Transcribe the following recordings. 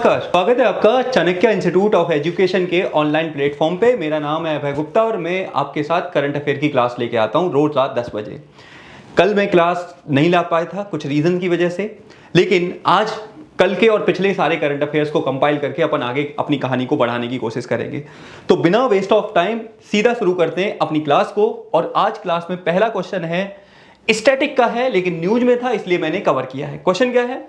नमस्कार, स्वागत है आपका चाणक्य इंस्टीट्यूट ऑफ एजुकेशन के ऑनलाइन प्लेटफॉर्म पे। मेरा नाम है अभय गुप्ता और मैं आपके साथ करंट अफेयर की क्लास लेके आता हूँ रोज रात 10 बजे। कल मैं क्लास नहीं ला पाया था कुछ रीज़न की वजह से, लेकिन आज कल के और पिछले सारे करंट अफेयर्स को कंपाइल करके अपन आगे अपनी कहानी को बढ़ाने की कोशिश करेंगे। तो बिना वेस्ट ऑफ टाइम सीधा शुरू करते हैं अपनी क्लास को। और आज क्लास में पहला क्वेश्चन है, स्टैटिक का है लेकिन न्यूज में था इसलिए मैंने कवर किया है। क्वेश्चन क्या है,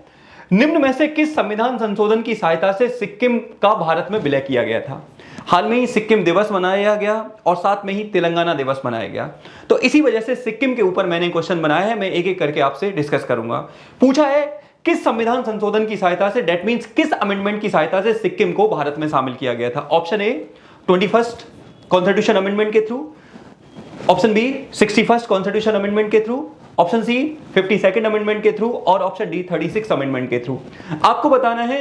निम्न में से किस संविधान संशोधन की सहायता से सिक्किम का भारत में विलय किया गया था? हाल में ही सिक्किम दिवस मनाया गया और साथ में ही तेलंगाना दिवस मनाया गया, तो इसी वजह से सिक्किम के ऊपर मैंने क्वेश्चन बनाया है। मैं एक एक करके आपसे डिस्कस करूंगा। पूछा है किस संविधान संशोधन की सहायता से, डेट मींस किस अमेंडमेंट की सहायता से सिक्किम को भारत में शामिल किया गया था? Option A 21st constitution amendment के through, option B 61st constitution amendment के through, option C 52nd amendment के थ्रू और ऑप्शन डी 36 अमेंडमेंट के थ्रू। आपको बताना है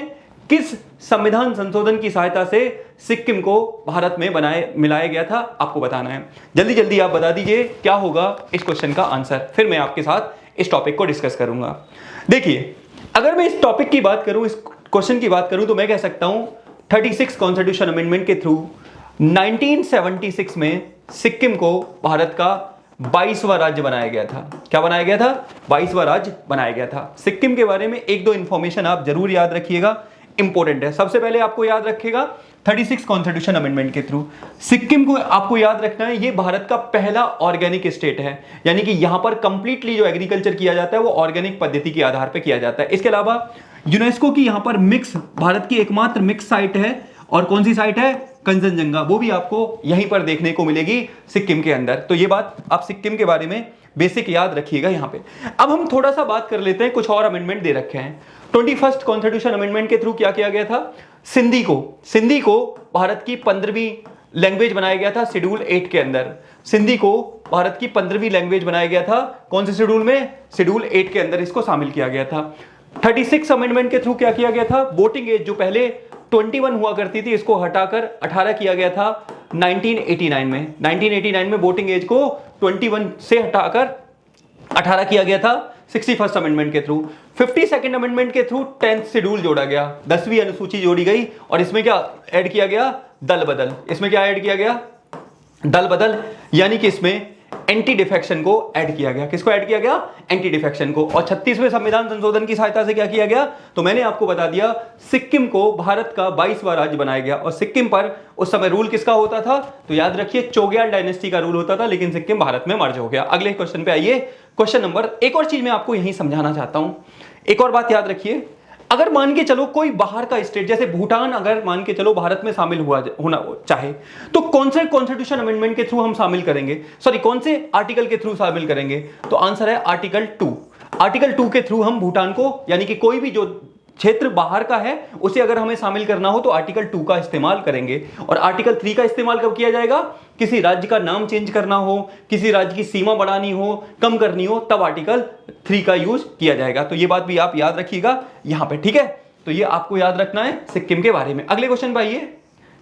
किस संविधान संशोधन की सहायता से सिक्किम को भारत में मिलाया गया था, आपको बताना है। जल्दी जल्दी आप बता दीजिए क्या होगा इस क्वेश्चन का आंसर, फिर मैं आपके साथ इस टॉपिक को डिस्कस करूंगा। देखिए, अगर मैं इस टॉपिक की बात करूं, इस क्वेश्चन की बात करूं, तो मैं कह सकता हूं 36 कॉन्स्टिट्यूशन अमेंडमेंट के थ्रू 1976 में सिक्किम को भारत का 22वां राज्य बनाया गया था। क्या बनाया गया था? 22वां राज्य बनाया गया था। सिक्किम के बारे में एक दो इंफॉर्मेशन आप जरूर याद रखिएगा, इंपॉर्टेंट है। सबसे पहले आपको याद रखिएगा 36 कॉन्स्टिट्यूशन अमेंडमेंट के थ्रू सिक्किम को आपको याद रखना है, ये भारत का पहला ऑर्गेनिक स्टेट है, यानी कि यहां पर कंप्लीटली जो एग्रीकल्चर किया जाता है वो ऑर्गेनिक पद्धति के आधार पर किया जाता है। इसके अलावा यूनेस्को की यहां पर मिक्स, भारत की एकमात्र मिक्स साइट है, और कौन सी साइट है? कंचनजंगा, वो भी आपको यहीं पर देखने को मिलेगी सिक्किम के अंदर। तो ये बात आप सिक्किम के बारे में बेसिक याद रखिएगा यहां पे। अब हम थोड़ा सा बात कर लेते हैं, कुछ और अमेंडमेंट दे रखे हैं। 21st कॉन्स्टिट्यूशन अमेंडमेंट के थ्रू क्या किया गया था? सिंधी को भारत की 15वीं लैंग्वेज बनाया गया था शेड्यूल 8 के अंदर। सिंधी को भारत की 15वीं लैंग्वेज बनाया गया था, कौन से शेड्यूल में? शेड्यूल 8 के अंदर इसको शामिल किया गया था। 36 अमेंडमेंट के थ्रू क्या किया गया था? वोटिंग एज जो पहले 21 हुआ करती थी इसको हटाकर 18 किया गया था 1989 में। 1989 में वोटिंग एज को 21 से हटाकर 18 किया गया था 61st अमेंडमेंट के थ्रू। 52nd अमेंडमेंट के थ्रू 10th शेड्यूल जोड़ा गया, 10वीं अनुसूची जोड़ी गई, और इसमें क्या ऐड किया गया? दल बदल। इसमें क्या ऐड किया गया? दल बदल, यानी कि इसमें एंटी डिफेक्शन को ऐड किया गया। किसको ऐड किया गया? एंटी डिफेक्शन को। और 36वें संविधान संशोधन की सहायता से क्या किया गया? तो मैंने आपको बता दिया, सिक्किम को भारत का 22वां राज्य बनाया गया। और सिक्किम पर उस समय रूल किसका होता था? तो याद रखिए चोग्याल डायनेस्टी का रूल होता था, लेकिन सिक्किम भारत में मर्ज हो गया। अगले क्वेश्चन पे आइए। क्वेश्चन नंबर, एक और चीज मैं आपको यही समझाना चाहता हूं, एक और बात याद रखिए। अगर मान के चलो कोई बाहर का स्टेट जैसे भूटान अगर मान के चलो भारत में शामिल होना चाहे, तो कौन से कॉन्स्टिट्यूशन अमेंडमेंट के थ्रू हम शामिल करेंगे, सॉरी कौन से आर्टिकल के थ्रू शामिल करेंगे? तो आंसर है आर्टिकल 2। आर्टिकल 2 के थ्रू हम भूटान को, यानी कि कोई भी जो क्षेत्र बाहर का है उसे अगर हमें शामिल करना हो तो आर्टिकल 2 का इस्तेमाल करेंगे। और आर्टिकल 3 का इस्तेमाल कब किया जाएगा? किसी राज्य का नाम चेंज करना हो, किसी राज्य की सीमा बढ़ानी हो, कम करनी हो, तब आर्टिकल 3 का यूज किया जाएगा। तो ये बात भी आप याद रखिएगा यहां पे, ठीक है? तो ये आपको याद रखना है सिक्किम के बारे में। अगले क्वेश्चन पे आइए।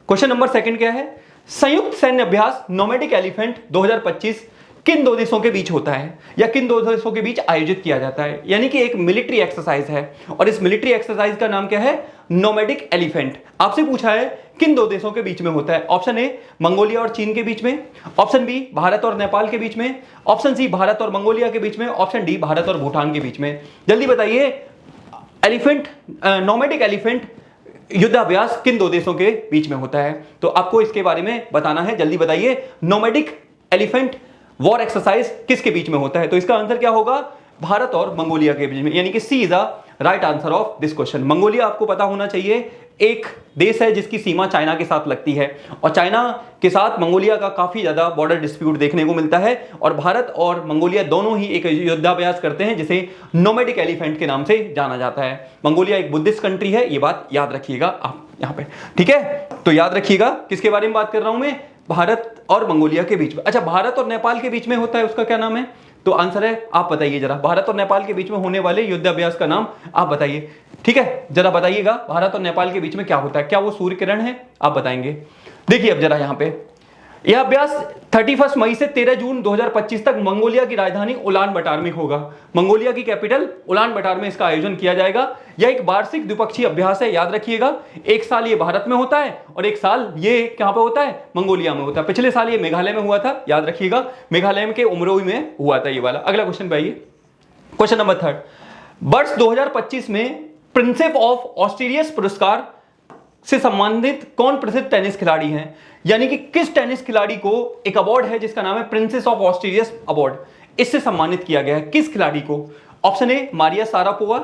क्वेश्चन नंबर 2 क्या है? संयुक्त सैन्य अभ्यास नोमैडिक एलिफेंट 2025 किन दो देशों के बीच होता है या किन दो देशों के बीच आयोजित किया जाता है? यानी कि एक मिलिट्री एक्सरसाइज है, और इस मिलिट्री एक्सरसाइज का नाम क्या है? Nomadic elephant. आपसे पूछा है किन दो देशों के बीच में होता है? ऑप्शन ए मंगोलिया और चीन के बीच में, ऑप्शन बी भारत और नेपाल के बीच में, ऑप्शन सी भारत और मंगोलिया के बीच में, ऑप्शन डी भारत और भूटान के बीच में। जल्दी बताइए, एलिफेंट नोमैडिक एलिफेंट युद्धाभ्यास किन दो देशों के बीच में होता है? तो आपको इसके बारे में बताना है, जल्दी बताइए। नोमैडिक एलिफेंट वॉर एक्सरसाइज किसके बीच में होता है? तो इसका आंसर क्या होगा? भारत और मंगोलिया के बीच में, यानी कि C is the right answer of this question. Mongolia आपको पता होना चाहिए एक देश है जिसकी सीमा चाइना के साथ लगती है, और चाइना के साथ मंगोलिया का काफी ज्यादा बॉर्डर डिस्प्यूट देखने को मिलता है। और भारत और मंगोलिया दोनों ही एक युद्धाभ्यास करते हैं जिसे नोमैडिक एलिफेंट के नाम से जाना जाता है। मंगोलिया एक बुद्धिस्ट कंट्री है, ये बात याद रखिएगा आप यहां पे, ठीक है? तो याद रखिएगा किसके बारे में बात कर रहा हूं मैं? भारत और मंगोलिया के बीच में। अच्छा, भारत और नेपाल के बीच में होता है, उसका क्या नाम है? तो आंसर है, आप बताइए जरा, भारत और नेपाल के बीच में होने वाले युद्धाभ्यास का नाम आप बताइए, ठीक है? जरा बताइएगा भारत और नेपाल के बीच में क्या होता है? क्या वो सूर्य किरण है? आप बताएंगे। देखिए अब जरा यहां पे यह अभ्यास 31 मई से 13 जून 2025 तक मंगोलिया की राजधानी उलान बटार में होगा। मंगोलिया की कैपिटल उलान बटार में इसका आयोजन किया जाएगा। यह एक वार्षिक द्विपक्षीय अभ्यास है, याद रखिएगा। एक साल ये भारत में होता है और एक साल ये कहां पे होता है, मंगोलिया में होता है। पिछले साल ये मेघालय में हुआ था, याद रखिएगा, मेघालय के उमरोई में हुआ था ये वाला। अगला क्वेश्चन पे आइए, क्वेश्चन नंबर 3। वर्ष 2025 में प्रिंसेप ऑफ ऑस्ट्रेलियस पुरस्कार से सम्मानित कौन प्रसिद्ध टेनिस खिलाड़ी हैं? यानी कि किस टेनिस खिलाड़ी को एक अवार्ड है जिसका नाम है प्रिंसेस ऑफ ऑस्ट्रेलियस अवार्ड, इससे सम्मानित किया गया है, किस खिलाड़ी को? Option A Maria Sharapova,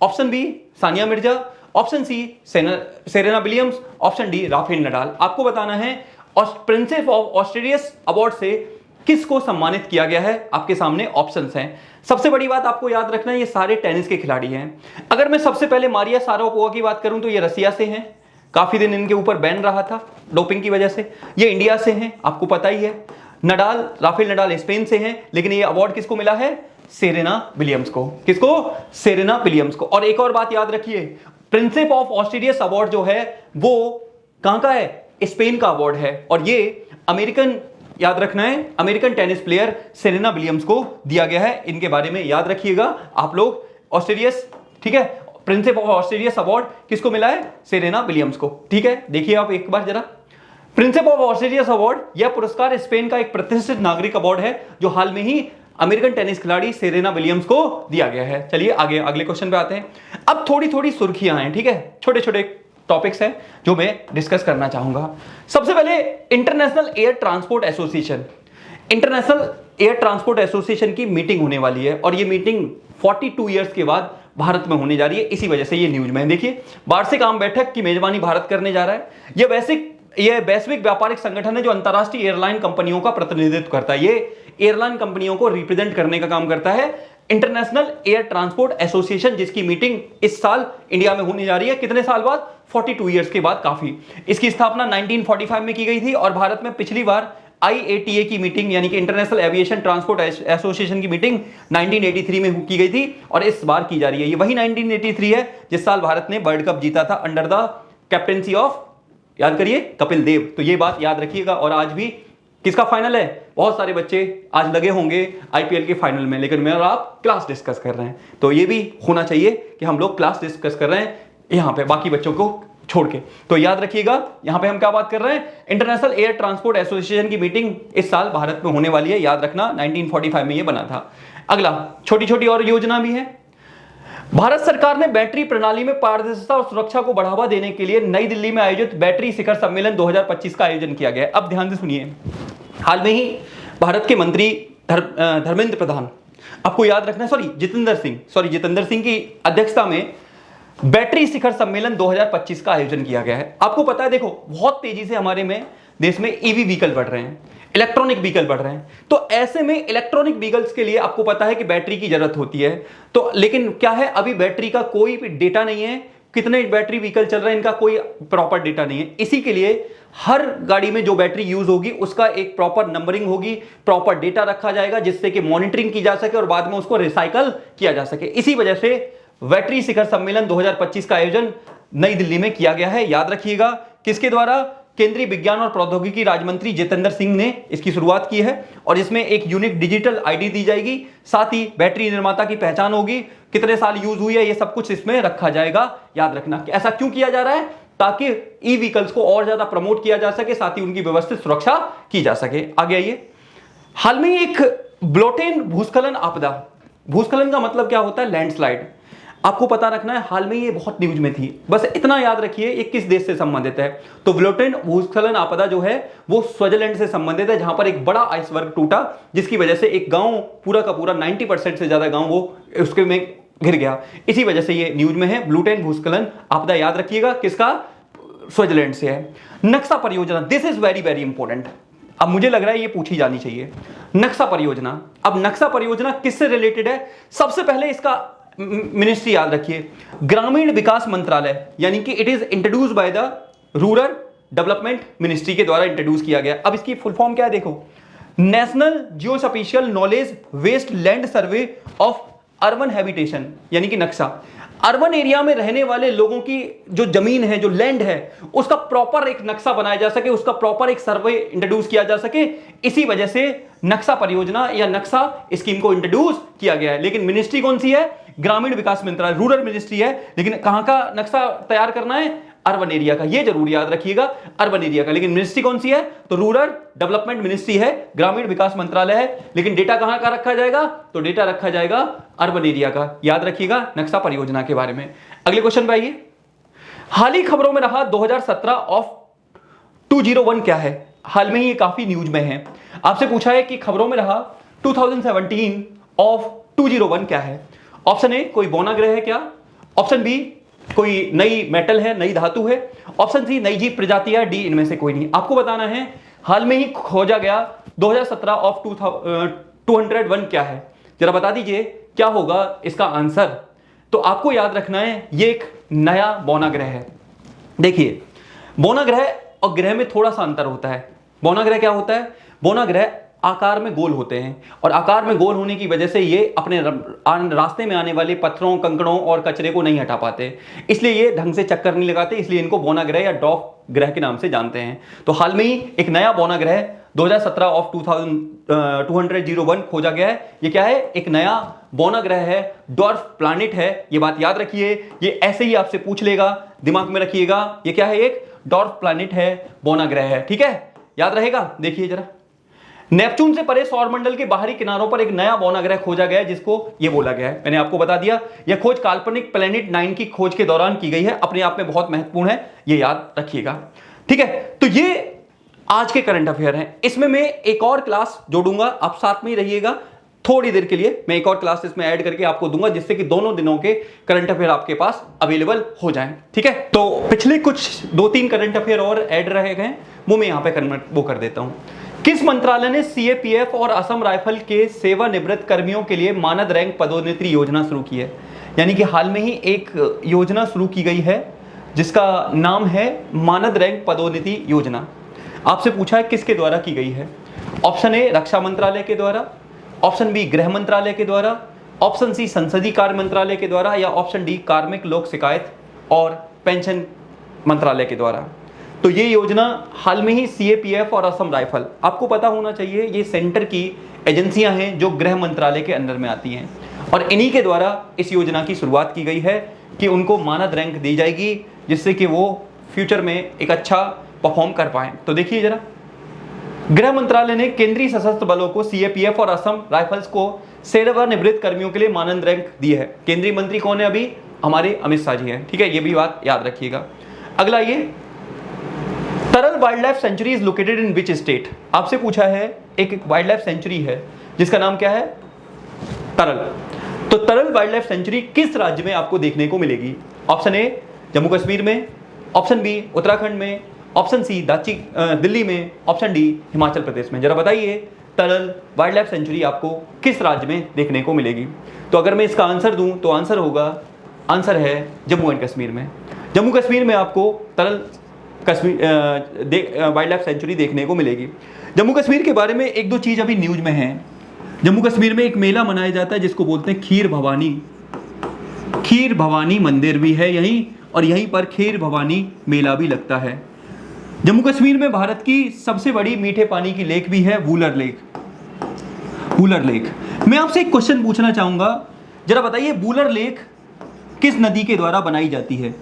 option B Sania Mirza, option C Serena Williams, option D Rafael Nadal. आपको बताना है प्रिंसेस ऑफ ऑस्ट्रेलियस अवार्ड से किसको सम्मानित किया गया है। आपके सामने ऑप्शंस हैं। सबसे बड़ी बात आपको याद रखना है, ये सारे टेनिस के खिलाड़ी हैं। अगर मैं सबसे पहले मारिया सारापोवा की बात करूं तो ये रसिया से हैं, काफी दिन इनके ऊपर बैन रहा था डोपिंग की वजह से। ये इंडिया से हैं, आपको पता ही है। नडाल, राफेल नडाल स्पेन से हैं, लेकिन ये अवार्ड किसको मिला है? सेरेना विलियम्स को। किसको? सेरेना विलियम्स को। और एक और बात याद रखिए, प्रिंसेप ऑफ ऑस्ट्रेलियस अवार्ड जो है वो कहां का है? स्पेन का अवार्ड है, और ये अमेरिकन, याद रखना है, American tennis player Serena Williams को दिया गया है। इनके बारे में याद रखिएगा आप लोग। ऑस्ट्रेलियस, ठीक है, प्रिंसेप ऑफ ऑस्ट्रेलियस अवार्ड किसको मिला है? सेरेना विलियम्स को। ठीक है, देखिए आप एक बार जरा, प्रिंसेप ऑफ ऑस्ट्रेलियस अवार्ड, यह पुरस्कार स्पेन का एक प्रतिष्ठित नागरिक अवार्ड है जो हाल में ही अमेरिकन टेनिस खिलाड़ी सेरेना विलियम्स को दिया गया है। चलिए आगे अगले क्वेश्चन पे आते हैं। अब थोड़ी थोड़ी सुर्खियां हैं, ठीक है, छोटे छोटे टॉपिक्स हैं जो मैं डिस्कस करना चाहूंगा। सबसे पहले international air transport association, international air transport association की मीटिंग होने वाली है, और ये मीटिंग 42 ईयर्स के बाद भारत में होने जा रही है। इसी वजह से ये न्यूज में देखिए, वार्षिक आम बैठक की मेजबानी भारत करने जा रहा है। यह वैश्विक व्यापारिक संगठन है जो अंतरराष्ट्रीय एयरलाइन कंपनियों का प्रतिनिधित्व करता है। ये एयरलाइन कंपनियों को रिप्रेजेंट करने का काम करता है। इंटरनेशनल एयर ट्रांसपोर्ट एसोसिएशन, जिसकी मीटिंग इस साल इंडिया में होने जा रही है। कितने साल बाद? 42 ईयर्स के बाद। काफी, इसकी स्थापना 1945 में की गई थी, और भारत में पिछली बार IATA की मीटिंग, यानी कि इंटरनेशनल एविएशन ट्रांसपोर्ट एसोसिएशन की मीटिंग 1983 में की गई थी, और इस बार की जा रही है। ये वही 1983 है जिस साल भारत ने वर्ल्ड कप जीता था अंडर द कैप्टेंसी ऑफ, याद करिए, कपिल देव। तो ये बात याद रखिएगा। और आज भी किसका फाइनल है? बहुत सारे बच्चे आज लगे होंगे IPL के फाइनल में, लेकिन मैं और आप क्लास डिस्कस कर रहे हैं, तो ये भी होना चाहिए कि हम लोग क्लास डिस्कस कर रहे हैं यहां पे बाकी बच्चों को छोड़ के। तो याद रखिएगा, यहां पे हम क्या बात कर रहे हैं? इंटरनेशनल एयर ट्रांसपोर्ट एसोसिएशन की मीटिंग इस साल भारत में होने वाली है, याद रखना। 1945 में ये बना था। अगला, छोटी छोटी और योजना भी है। भारत सरकार ने बैटरी प्रणाली में पारदर्शिता और सुरक्षा को बढ़ावा देने के लिए नई दिल्ली में आयोजित बैटरी शिखर सम्मेलन 2025 का आयोजन किया गया है। अब ध्यान से सुनिए, हाल में ही भारत के मंत्री धर्मेंद्र प्रधान, आपको याद रखना है, जितेंद्र सिंह की अध्यक्षता में बैटरी शिखर सम्मेलन 2025 का आयोजन किया गया है। आपको पता है, देखो, बहुत तेजी से हमारे में देश में ईवी व्हीकल बढ़ रहे हैं, इलेक्ट्रॉनिक व्हीकल बढ़ रहे हैं। तो ऐसे में इलेक्ट्रॉनिक व्हीकल्स के लिए आपको पता है कि बैटरी की जरूरत होती है। तो लेकिन क्या है, अभी बैटरी का कोई भी डेटा नहीं है, कितने बैटरी व्हीकल चल रहे हैं इनका कोई प्रॉपर डेटा नहीं है। इसी के लिए हर गाड़ी में जो बैटरी यूज होगी उसका एक प्रॉपर नंबरिंग होगी, प्रॉपर डेटा रखा जाएगा, जिससे कि मॉनिटरिंग की जा सके और बाद में उसको रिसाइकल किया जा सके। इसी वजह से बैटरी शिखर सम्मेलन 2025 का आयोजन नई दिल्ली में किया गया है। याद रखिएगा, किसके द्वारा? केंद्रीय विज्ञान और प्रौद्योगिकी राज्य मंत्री जितेंद्र सिंह ने इसकी शुरुआत की है, और इसमें एक यूनिक डिजिटल आईडी दी जाएगी। साथ ही बैटरी निर्माता की पहचान होगी, कितने साल यूज हुई है, ये सब कुछ इसमें रखा जाएगा। याद रखना, ऐसा क्यों किया जा रहा है? ताकि ई व्हीकल्स को और ज्यादा प्रमोट किया जा सके, साथ ही उनकी व्यवस्थित सुरक्षा की जा सके। आगे आइए, हाल में एक ब्लोटेन भूस्खलन आपदा, भूस्खलन का मतलब क्या होता है? लैंडस्लाइड। आपको पता रखना है, हाल में ये बहुत न्यूज में थी, बस इतना याद रखिए ये किस देश से संबंधित है। तो ब्लोटेन भूस्खलन आपदा जो है वो स्विट्जरलैंड से संबंधित है, जहां पर एक बड़ा आइसबर्ग टूटा, जिसकी वजह से एक गांव पूरा का पूरा 90% से ज्यादा गांव वो उसके में घिर गया। इसी वजह से ये न्यूज में है। ब्लोटेन भूस्खलन आपदा याद रखिएगा, किसका? स्विट्जरलैंड से है। नक्शा परियोजना, this is very very important. अब मुझे लग रहा है ये पूछी जानी चाहिए। नक्शा परियोजना, अब नक्शा परियोजना किससे रिलेटेड है? सबसे पहले इसका मिनिस्ट्री याद रखिए, ग्रामीण विकास मंत्रालय, यानी कि it is introduce by the rural development ministry के द्वारा इंट्रोड्यूस किया गया। अब इसकी फुल फॉर्म क्या है? देखो, national geospatial knowledge waste land survey of urban habitation, यानी कि नक्शा। अर्बन एरिया में रहने वाले लोगों की जो जमीन है, जो लैंड है, उसका प्रॉपर एक नक्शा बनाया जा सके, उसका प्रॉपर एक सर्वे इंट्रोड्यूस किया जा सके। इसी वजह से नक्शा परियोजना या नक्शा स्कीम को इंट्रोड्यूस किया गया है। लेकिन मिनिस्ट्री कौन सी है? ग्रामीण विकास मंत्रालय, रूरल मिनिस्ट्री है। लेकिन कहां का नक्शा तैयार करना है? अर्बन एरिया का। ये जरूर याद रखिएगा, अर्बन एरिया का। लेकिन मिनिस्ट्री कौन सी है? तो रूरल डेवलपमेंट मिनिस्ट्री है, ग्रामीण विकास मंत्रालय है। लेकिन डेटा कहां का रखा जाएगा? तो डेटा रखा जाएगा अर्बन एरिया का। याद रखिएगा नक्शा परियोजना के बारे में। अगले क्वेश्चन पे आइए। हाल ही खबरों में रहा 2017 ऑफ 201 क्या है? हाल में ही ये काफी न्यूज में है। आपसे पूछा है कि खबरों में रहा 2017 ऑफ 201 क्या है? ऑप्शन ए, कोई बौना ग्रह है क्या? ऑप्शन बी, कोई नई मेटल है, नई धातु है। ऑप्शन सी, नई जीव प्रजाति है। डी, इनमें से कोई नहीं। आपको बताना है हाल में ही खोजा गया 2017 ऑफ 201 क्या है? जरा बता दीजिए क्या होगा इसका आंसर। तो आपको याद रखना है ये एक नया बौना ग्रह है। देखिए, बौना ग्रह और ग्रह में थोड़ा सा अंतर होता है। बौना ग्रह क्या होता है? बौना ग्रह आकार में गोल होते हैं और आकार में गोल होने की वजह से ये अपने रास्ते में आने वाले पत्थरों, कंकड़ों और कचरे को नहीं हटा पाते, इसलिए ये ढंग से चक्कर नहीं लगाते, इसलिए इनको बौना ग्रह या डॉर्फ ग्रह के नाम से जानते हैं। तो हाल में ही एक नया बौना ग्रह 2017 ऑफ 201 खोजा गया है। ये क्या है? एक नया बौना ग्रह है, डॉर्फ प्लैनेट है। ये बात याद रखिए, ये ऐसे ही आपसे पूछ लेगा, दिमाग में रखिएगा। ये क्या है? एक डॉर्फ प्लैनेट है, बौना ग्रह है। ठीक है, याद रहेगा। देखिए जरा, नेपच्यून से परे सौरमंडल के बाहरी किनारों पर एक नया बौना ग्रह खोजा गया है, जिसको ये बोला गया है। मैंने आपको बता दिया, यह खोज काल्पनिक प्लैनेट 9 की खोज के दौरान की गई है। अपने आप में बहुत महत्वपूर्ण है, ये याद रखिएगा। ठीक है, तो ये आज के करंट अफेयर हैं। इसमें मैं एक और क्लास जोड़ूंगा, आप साथ में ही रहिएगा। थोड़ी देर के लिए मैं एक और क्लास इसमें ऐड करके आपको दूंगा, जिससे कि दोनों दिनों के करंट अफेयर आपके पास अवेलेबल हो जाएं। ठीक है, तो पिछले कुछ 2-3 करंट अफेयर और ऐड रहे गए, वो मैं यहां पे वो कर देता हूं। किस मंत्रालय ने सीएपीएफ और असम राइफल के सेवानिवृत्त कर्मियों के लिए मानद रैंक पदोन्नति योजना शुरू की है? यानी कि हाल में ही एक योजना शुरू की गई है जिसका नाम है मानद रैंक पदोन्नति योजना। आपसे पूछा है किसके द्वारा की गई है? ऑप्शन ए, रक्षा मंत्रालय के द्वारा। ऑप्शन बी, गृह मंत्रालय के द्वारा। ऑप्शन सी, संसदीय कार्य मंत्रालय के द्वारा। या ऑप्शन डी, कार्मिक लोक शिकायत और पेंशन मंत्रालय के द्वारा। तो ये योजना हाल में ही सीएपीएफ और असम राइफल, आपको पता होना चाहिए ये सेंटर की एजेंसियां हैं जो गृह मंत्रालय के अंदर में आती हैं, और इन्हीं के द्वारा इस योजना की शुरुआत की गई है कि उनको मानद रैंक दी जाएगी, जिससे कि वो फ्यूचर में एक अच्छा परफॉर्म कर पाएं। तो देखिए जरा, गृह मंत्रालय ने केंद्रीय सशस्त्र बलों को, सीएपीएफ और असम राइफल्स को सेवानिवृत्त कर्मियों के लिए मानद रैंक दी है। केंद्रीय मंत्री कौन है? अभी हमारे अमित शाह जी हैं। ठीक है, ये भी बात याद रखिएगा। अगला, ये तरल wild life sanctuary is located in which state? आपसे पूछा है, एक वाइल्ड लाइफ सेंचुरी है जिसका नाम क्या है? तरल। तो तरल वाइल्ड लाइफ सेंचुरी किस राज्य में आपको देखने को मिलेगी? ऑप्शन ए, जम्मू कश्मीर में। ऑप्शन बी, उत्तराखंड में। ऑप्शन सी, दिल्ली में। ऑप्शन डी, हिमाचल प्रदेश में। जरा बताइए, तरल वाइल्ड लाइफ सेंचुरी आपको किस राज्य में देखने को मिलेगी? तो अगर मैं इसका आंसर दूं तो आंसर है जम्मू एंड कश्मीर में। जम्मू कश्मीर में आपको तरल वाइल्ड लाइफ सेंचुरी देखने को मिलेगी। जम्मू कश्मीर के बारे में एक दो चीज अभी न्यूज में है। जम्मू कश्मीर में एक मेला मनाया जाता है जिसको बोलते हैं खीर भवानी मंदिर भी है यहीं, और यहीं पर खीर भवानी मेला भी लगता है। जम्मू कश्मीर में भारत की सबसे बड़ी मीठे पानी की लेक भी है, वूलर लेक। मैं आपसे एक क्वेश्चन पूछना चाहूंगा, जरा बताइए वूलर लेक किस नदी के द्वारा बनाई जाती है?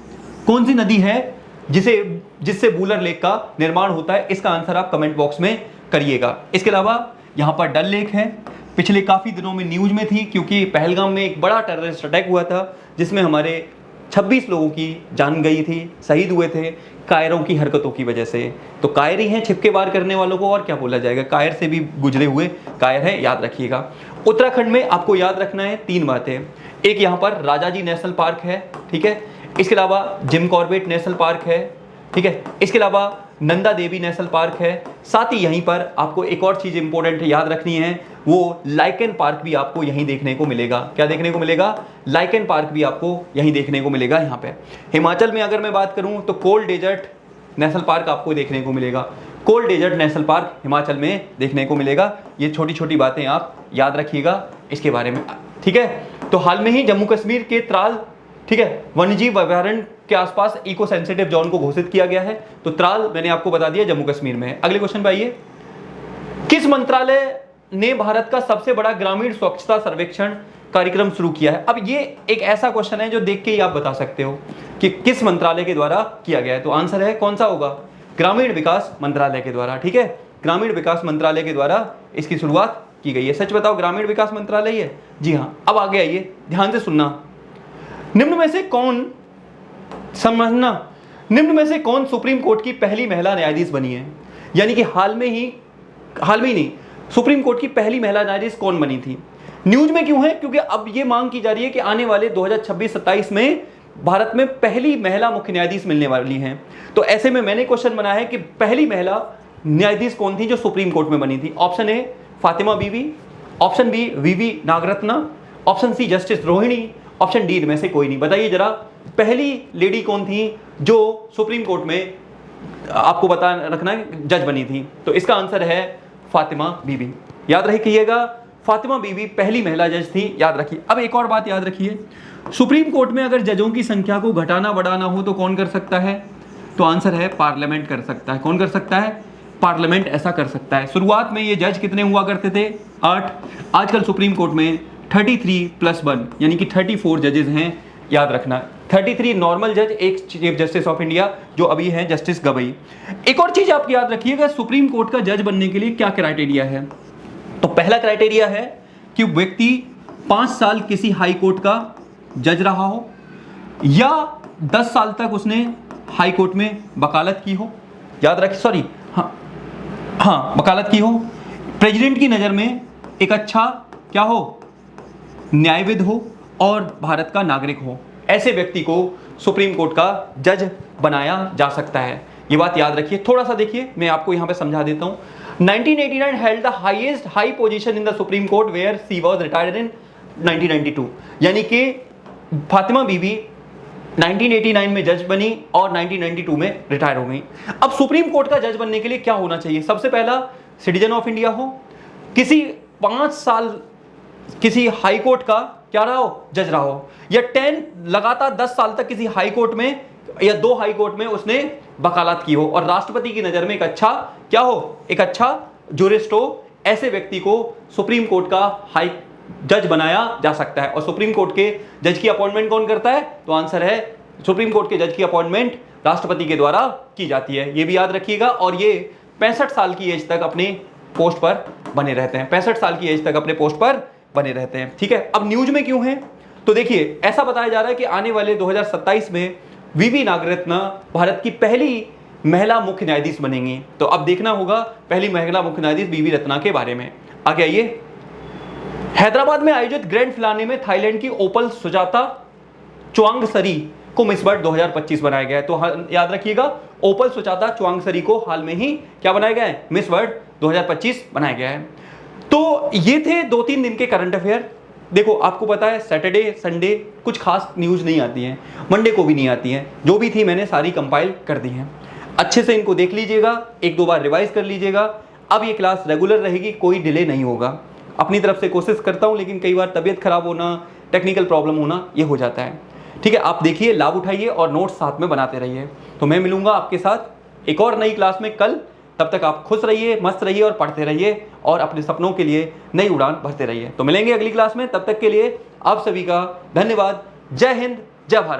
कौन सी नदी है जिससे वूलर लेक का निर्माण होता है? इसका आंसर आप कमेंट बॉक्स में करिएगा। इसके अलावा यहाँ पर डल लेक है, पिछले काफ़ी दिनों में न्यूज में थी क्योंकि पहलगाम में एक बड़ा टेररिस्ट अटैक हुआ था जिसमें हमारे 26 लोगों की जान गई थी, शहीद हुए थे कायरों की हरकतों की वजह से। तो कायर ही हैं छिपके वार करने वालों को, और क्या बोला जाएगा, कायर से भी गुजरे हुए कायर है, याद रखिएगा। उत्तराखंड में आपको याद रखना है 3 बातें। एक, यहाँ पर राजाजी नेशनल पार्क है, ठीक है। इसके अलावा जिम कॉर्बेट नेशनल पार्क है, ठीक है। इसके अलावा नंदा देवी नेशनल पार्क है। साथ ही यहीं पर आपको एक और चीज़ इंपॉर्टेंट याद रखनी है, वो लाइकेन पार्क भी आपको यहीं देखने को मिलेगा। क्या देखने को मिलेगा? लाइकेन पार्क भी आपको यहीं देखने को मिलेगा। यहाँ पे हिमाचल में अगर मैं बात करूँ तो कोल्ड डेजर्ट नेशनल पार्क आपको देखने को मिलेगा। Cold desert national park Himachal में देखने को मिलेगा। ये छोटी छोटी बातें आप याद रखिएगा इसके बारे में, ठीक है। तो हाल में ही जम्मू कश्मीर के त्राल ठीक है, वन्यजीव अभयारण्य के आसपास इको सेंसिटिव जोन को घोषित किया गया है। तो त्राल मैंने आपको बता दिया जम्मू कश्मीर में है। अगले क्वेश्चन पे आइए, किस मंत्रालय ने भारत का सबसे बड़ा ग्रामीण स्वच्छता सर्वेक्षण कार्यक्रम शुरू किया है? अब ये एक ऐसा क्वेश्चन है जो देख के ही आप बता सकते हो कि किस मंत्रालय के द्वारा किया गया है। तो आंसर है कौन सा होगा? ग्रामीण विकास मंत्रालय के द्वारा। ठीक है, ग्रामीण विकास मंत्रालय के द्वारा इसकी शुरुआत की गई है। सच बताओ, ग्रामीण विकास मंत्रालय है? जी हाँ। अब आगे आइए, ध्यान से सुनना। निम्न में से कौन, समझना, निम्न में से कौन सुप्रीम कोर्ट की पहली महिला न्यायाधीश बनी है? यानी कि हाल में ही नहीं, सुप्रीम कोर्ट की पहली महिला न्यायाधीश कौन बनी थी? न्यूज में क्यों है? क्योंकि अब ये मांग की जा रही है कि आने वाले 2026-27 में भारत में पहली महिला मुख्य न्यायाधीश मिलने वाली हैं। तो ऐसे में मैंने क्वेश्चन बनाया है कि पहली महिला न्यायाधीश कौन थी जो सुप्रीम कोर्ट में बनी थी? Option A Fatima Beevi, option B V V Nagarathna, option C justice Rohini, option D में से कोई नहीं। बताइए जरा, पहली लेडी कौन थी जो सुप्रीम कोर्ट में, आपको बता रखना है, जज बनी थी? तो इसका आंसर है फातिमा बीवी। याद रखिएगा, फातिमा बीवी पहली महिला जज थी, याद रखिए। अब एक और बात याद रखिए, सुप्रीम कोर्ट में अगर जजों की संख्या को घटाना बढ़ाना हो तो कौन कर सकता है? तो आंसर है पार्लियामेंट कर सकता है। कौन कर सकता है? पार्लियामेंट ऐसा कर सकता है। शुरुआत में ये जज कितने हुआ करते थे? 8। आजकल सुप्रीम कोर्ट में 33+1 यानी कि 34 जजेस हैं, याद रखना। 33 नॉर्मल जज, एक चीफ जस्टिस ऑफ इंडिया जो अभी हैं जस्टिस गवई। एक और चीज आप याद रखिएगा, सुप्रीम कोर्ट का जज बनने के लिए क्या क्राइटेरिया है? तो पहला क्राइटेरिया है कि व्यक्ति 5 साल किसी हाई कोर्ट का जज रहा हो या 10 साल तक उसने हाई कोर्ट में वकालत की हो। याद रखिए, सॉरी, हाँ वकालत की हो। प्रेसिडेंट की नज़र में एक अच्छा क्या हो? न्यायविद हो और भारत का नागरिक हो। ऐसे व्यक्ति को सुप्रीम कोर्ट का जज बनाया जा सकता है। ये बात याद रखिए। थोड़ा सा देखिए, मैं आपको यहाँ पे समझा देता हूँ। 1989 held the highest high position in the Supreme Court where she was retired in 1992। यानी कि फातिमा बीवी 1989 में जज बनी और 1992 में रिटायर हो गई। अब सुप्रीम कोर्ट का जज बनने के लिए क्या होना चाहिए? सबसे पहला, सिटीजन ऑफ इंडिया हो, किसी 5 साल किसी हाई कोर्ट का क्या रहा हो? जज रहा हो, या 10 लगातार 10 साल तक किसी हाई कोर्ट में या 2 हाई कोर्ट में उसने वकालत की हो, और राष्ट्रपति की नजर में एक अच्छा क्या हो? एक अच्छा जूरिस्ट हो। ऐसे व्यक्ति को सुप्रीम कोर्ट का हाई जज बनाया जा सकता है। और सुप्रीम कोर्ट के जज की अपॉइंटमेंट कौन करता है? तो आंसर है सुप्रीम कोर्ट के जज की अपॉइंटमेंट राष्ट्रपति के द्वारा की जाती है। ये भी याद रखिएगा। और ये 65 साल की एज तक अपने पोस्ट पर बने रहते हैं। 65 साल की एज तक अपने पोस्ट पर बने रहते हैं। ठीक है, अब न्यूज में क्यों है? तो देखिए, ऐसा बताया जा रहा है कि आने वाले 2027 में वीवी नागरत्ना भारत की पहली महिला मुख्य न्यायाधीश बनेंगी। तो अब देखना होगा पहली महिला मुख्य न्यायाधीश वीवी रत्ना के बारे में। आगे आइए, हैदराबाद में आयोजित ग्रैंड फिनाले में थाईलैंड की ओपल सुजाता चुआंगसरी को मिस वर्ल्ड 2025 बनाया गया है। तो याद रखिएगा, ओपल सुजाता चुआंगसरी को हाल में ही क्या बनाया गया है? मिस वर्ल्ड 2025 बनाया गया है। तो ये थे 2-3 दिन के करंट अफेयर। देखो, आपको पता है सैटरडे संडे कुछ खास न्यूज़ नहीं आती हैं, मंडे को भी नहीं आती हैं। जो भी थी मैंने सारी कंपाइल कर दी हैं। अच्छे से इनको देख लीजिएगा, 1-2 बार रिवाइज कर लीजिएगा। अब ये क्लास रेगुलर रहेगी, कोई डिले नहीं होगा। अपनी तरफ से कोशिश करता हूँ, लेकिन कई बार तबीयत खराब होना, टेक्निकल प्रॉब्लम होना, ये हो जाता है। ठीक है, आप देखिए, लाभ उठाइए और नोट्स साथ में बनाते रहिए। तो मैं मिलूंगा आपके साथ एक और नई क्लास में कल। तब तक आप खुश रहिए, मस्त रहिए और पढ़ते रहिए और अपने सपनों के लिए नई उड़ान भरते रहिए। तो मिलेंगे अगली क्लास में, तब तक के लिए आप सभी का धन्यवाद। जय हिंद, जय भारत।